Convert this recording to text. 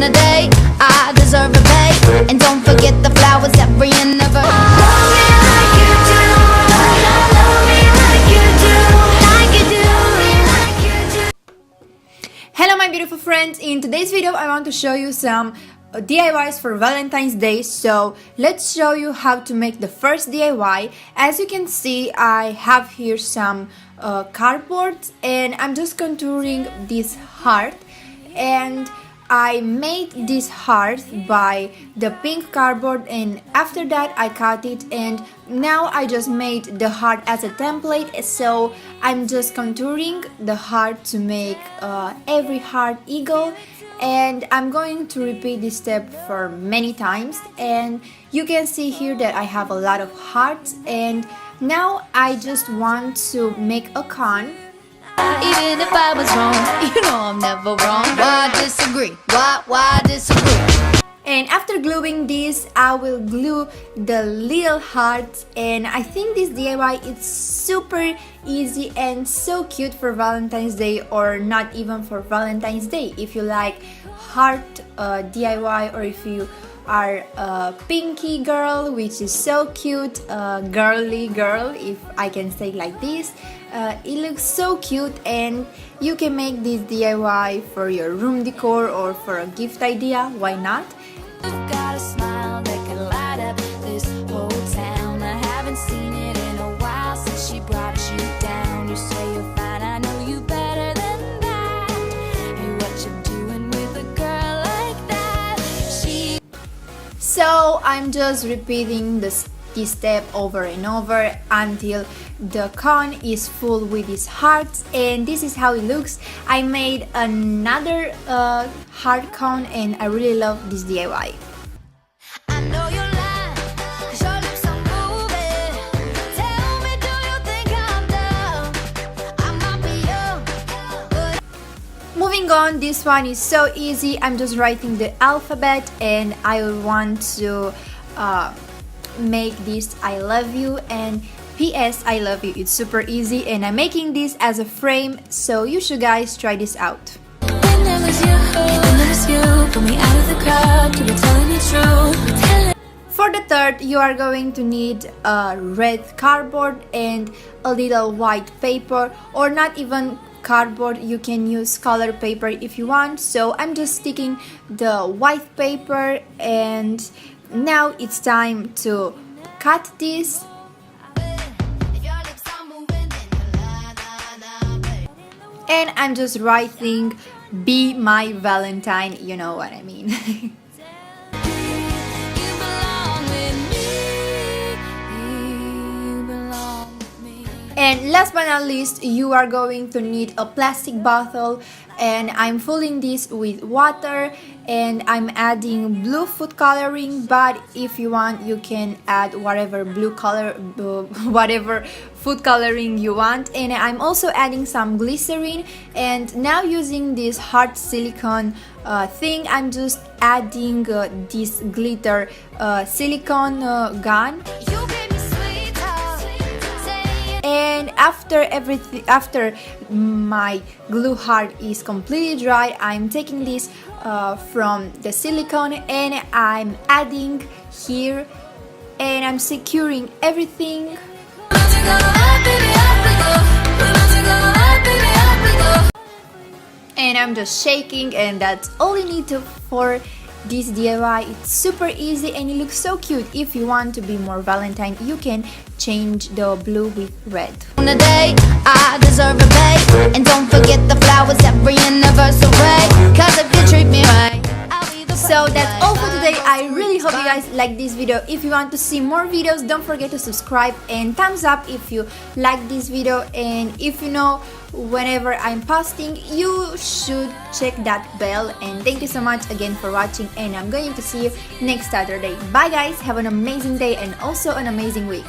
On the day I deserve a babe, and don't forget the flowers every anniversary. Love me like you do, love me like you do, like you do, like you do. Hello my beautiful friends, in today's video I want to show you some DIYs for Valentine's Day. So let's show you how to make the first DIY. As you can see, I have here some cardboard and I'm just contouring this heart, and I made this heart by the pink cardboard, and after that I cut it, and now I just made the heart as a template. So I'm just contouring the heart to make every heart eagle, and I'm going to repeat this step for many times. And you can see here that I have a lot of hearts, and now I just want to make a cone. Even if I was wrong, you know I'm never wrong. Why disagree? Why disagree? And after gluing this, I will glue the little hearts, and I think this DIY is super easy and so cute for Valentine's Day, or not even for Valentine's Day. If you like heart DIY, or if you are a pinky girl, which is so cute, girly girl, if I can say like this. It looks so cute, and you can make this DIY for your room decor or for a gift idea. Why not? You've got a smile that can light up this whole town. I haven't seen it in a while since she brought you down. You say you're fine, I know you better than that. Hey, what you doing with a girl like that? So I'm just repeating this step over and over until the cone is full with these hearts, and this is how it looks. I made another heart cone, and I really love this DIY. I know you're lying, 'cause your lips are moving. Tell me, do you think I'm dumb? I might be young, but Moving on, this one is so easy. I'm just writing the alphabet, and I want to make this I love you and PS I love you. It's super easy, and I'm making this as a frame, so you should guys try this out. when there was you, pull me out of the crowd, you were telling the truth. For the third, you are going to need a red cardboard and a little white paper, or not even cardboard, you can use color paper if you want. So I'm just sticking the white paper, and now it's time to cut this. And I'm just writing "Be my Valentine," you know what I mean. And last but not least, you are going to need a plastic bottle, and I'm filling this with water, and I'm adding blue food coloring, but if you want you can add whatever whatever food coloring you want. And I'm also adding some glycerin, and now using this hard silicone thing, I'm just adding this glitter silicone gun. And after my glue heart is completely dry, I'm taking this from the silicone, and I'm adding here, and I'm securing everything. And I'm just shaking, and that's all you need to for this DIY. It's super easy and it looks so cute. If you want to be more Valentine, you can change the blue with red. On the day I deserve a babe, and don't forget the flowers every anniversary. 'Cause if you treat me right, I'll be the So that's all for today. I really hope you guys like this video. If you want to see more videos, don't forget to subscribe and thumbs up if you like this video. And if you know whenever I'm posting, you should check that bell. And thank you so much again for watching, and I'm going to see you next Saturday. Bye guys, have an amazing day and also an amazing week.